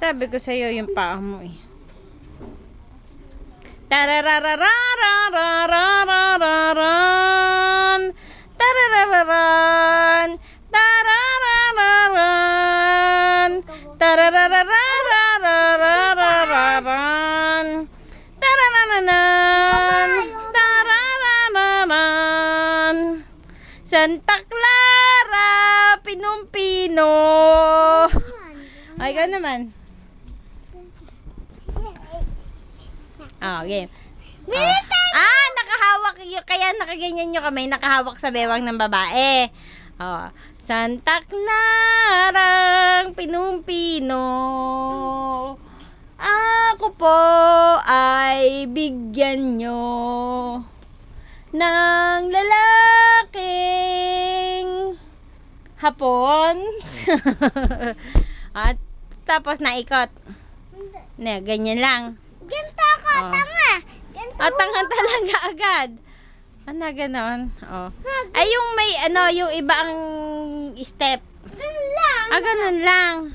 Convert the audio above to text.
Sabi ko sa'yo yung paa mo eh. Tarararararararararan. Tararararan. Tararararan. Tararararararararan. Tararararan. Tararararan. Santa Clara, Pinumpino. Ay, ikaw naman. Oh, game. Nakahawak yung, kaya nakaganyan yung kamay, nakahawak sa bewang ng babae. Oh, Santa Clara, Pinumpino. Ako po ay bigyan nyo ng lalaking hapon. At tapos naikot. Ne, ganyan lang. Ganto ako, tanga. Ganto Tanga talaga agad. Ganon. Oh. Ay, yung may, yung iba ang step. Ganun lang. Ganun lang.